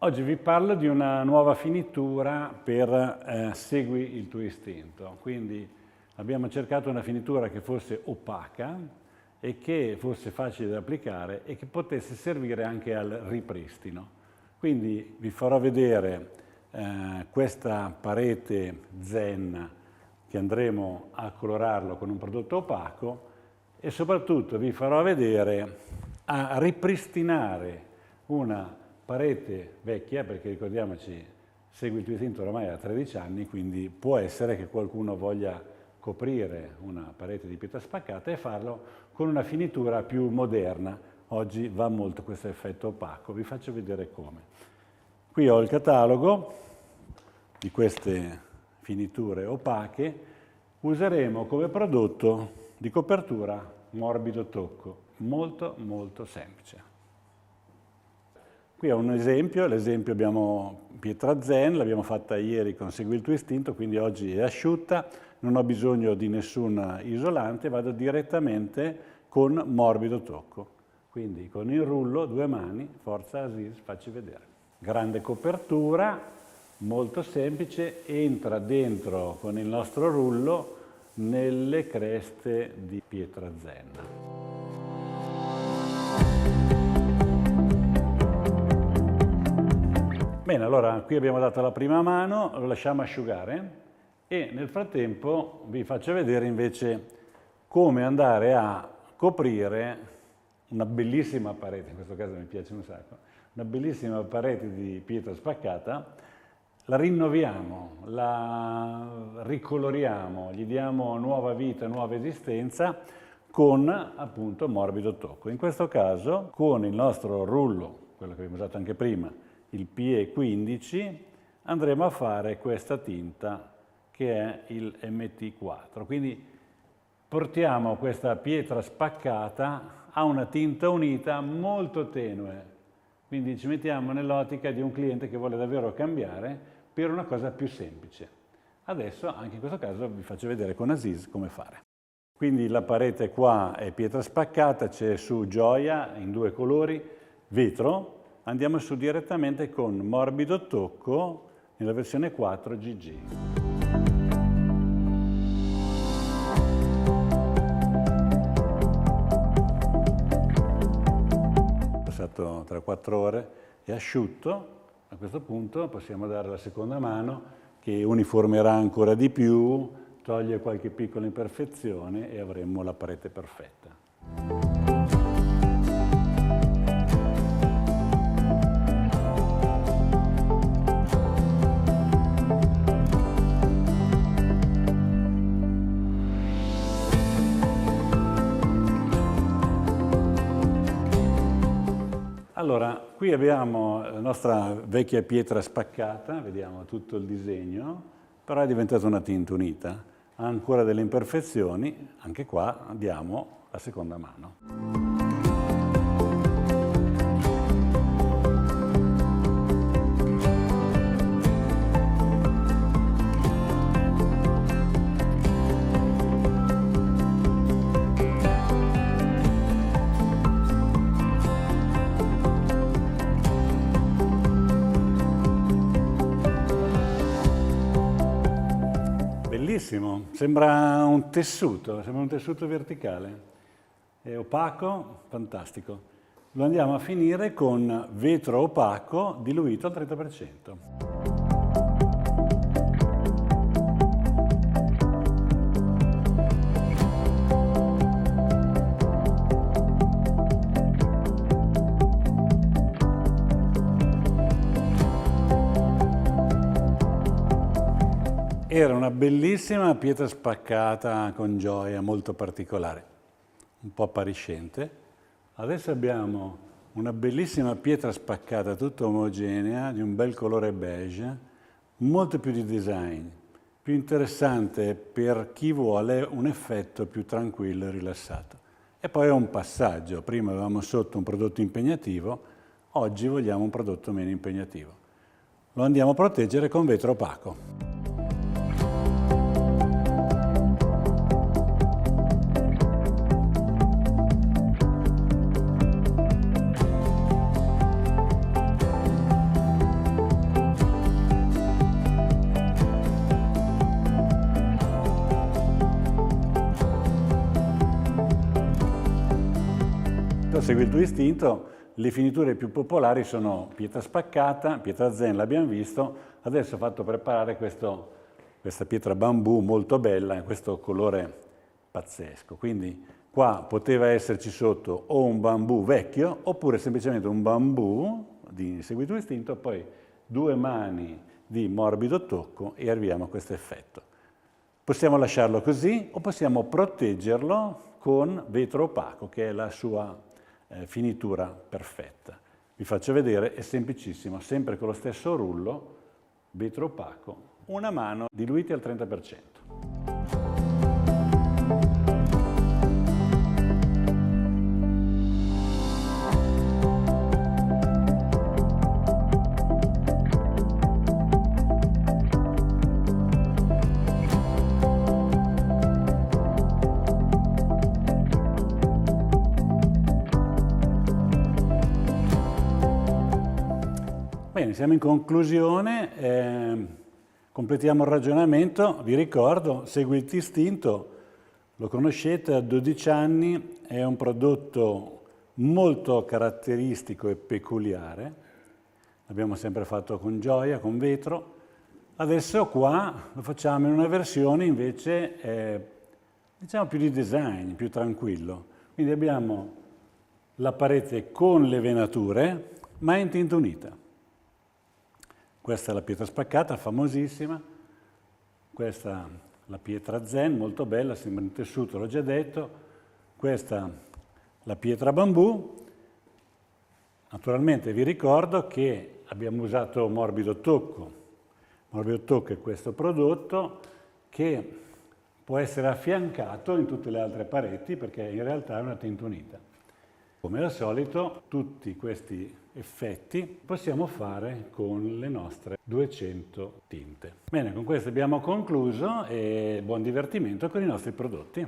Oggi vi parlo di una nuova finitura per segui il tuo istinto. Quindi abbiamo cercato una finitura che fosse opaca e che fosse facile da applicare e che potesse servire anche al ripristino. Quindi vi farò vedere questa parete Zen che andremo a colorarlo con un prodotto opaco e soprattutto vi farò vedere a ripristinare una parete vecchia, perché ricordiamoci, Segui il tuo istinto ormai ha 13 anni, quindi può essere che qualcuno voglia coprire una parete di pietra spaccata e farlo con una finitura più moderna. Oggi va molto questo effetto opaco, vi faccio vedere come. Qui ho il catalogo di queste finiture opache, useremo come prodotto di copertura morbido tocco, molto molto semplice. Qui ho un esempio, l'esempio abbiamo pietra Zen, l'abbiamo fatta ieri con Segui il tuo istinto, quindi oggi è asciutta, non ho bisogno di nessun isolante, vado direttamente con morbido tocco. Quindi con il rullo, 2 mani, forza Aziz, facci vedere. Grande copertura, molto semplice, entra dentro con il nostro rullo nelle creste di pietra Zen. Bene, allora qui abbiamo dato la prima mano, lo lasciamo asciugare e nel frattempo vi faccio vedere invece come andare a coprire una bellissima parete, in questo caso mi piace un sacco, una bellissima parete di pietra spaccata, la rinnoviamo, la ricoloriamo, gli diamo nuova vita, nuova esistenza con appunto morbido tocco. In questo caso con il nostro rullo, quello che abbiamo usato anche prima, il PE15, andremo a fare questa tinta che è il MT4. Quindi portiamo questa pietra spaccata a una tinta unita molto tenue. Quindi ci mettiamo nell'ottica di un cliente che vuole davvero cambiare per una cosa più semplice. Adesso, anche in questo caso, vi faccio vedere con Aziz come fare. Quindi la parete qua è pietra spaccata, c'è su gioia in 2 colori, vetro. Andiamo su direttamente con morbido tocco nella versione 4 GG. Passato 3-4 ore, è asciutto, a questo punto possiamo dare la seconda mano che uniformerà ancora di più, toglie qualche piccola imperfezione e avremo la parete perfetta. Allora, qui abbiamo la nostra vecchia pietra spaccata, vediamo tutto il disegno, però è diventata una tinta unita, ha ancora delle imperfezioni, anche qua diamo la seconda mano. Bellissimo, sembra un tessuto verticale, è opaco, fantastico. Lo andiamo a finire con vetro opaco diluito al 30%. Era una bellissima pietra spaccata con gioia, molto particolare, un po' appariscente. Adesso abbiamo una bellissima pietra spaccata tutta omogenea, di un bel colore beige, molto più di design, più interessante per chi vuole un effetto più tranquillo e rilassato. E poi è un passaggio, prima avevamo sotto un prodotto impegnativo, oggi vogliamo un prodotto meno impegnativo. Lo andiamo a proteggere con vetro opaco. Segui il tuo istinto, le finiture più popolari sono pietra spaccata, pietra zen l'abbiamo visto, adesso ho fatto preparare questa pietra bambù molto bella in questo colore pazzesco. Quindi qua poteva esserci sotto o un bambù vecchio oppure semplicemente un bambù di Segui il tuo istinto, poi 2 mani di morbido tocco e arriviamo a questo effetto. Possiamo lasciarlo così o possiamo proteggerlo con vetro opaco, che è la sua finitura perfetta. Vi faccio vedere, è semplicissimo, sempre con lo stesso rullo, vetro opaco, una mano, diluiti al 30%. Bene, siamo in conclusione, completiamo il ragionamento, vi ricordo, Segui il tuo istinto, lo conoscete, a 12 anni, è un prodotto molto caratteristico e peculiare, l'abbiamo sempre fatto con gioia, con vetro, adesso qua lo facciamo in una versione invece, diciamo più di design, più tranquillo, quindi abbiamo la parete con le venature, ma in tinta unita. Questa è la pietra spaccata, famosissima, questa la pietra zen, molto bella, sembra in tessuto, l'ho già detto, questa la pietra bambù. Naturalmente vi ricordo che abbiamo usato morbido tocco. Morbido tocco è questo prodotto che può essere affiancato in tutte le altre pareti perché in realtà è una tinta unita. Come al solito, tutti questi effetti possiamo fare con le nostre 200 tinte. Bene, con questo abbiamo concluso e buon divertimento con i nostri prodotti.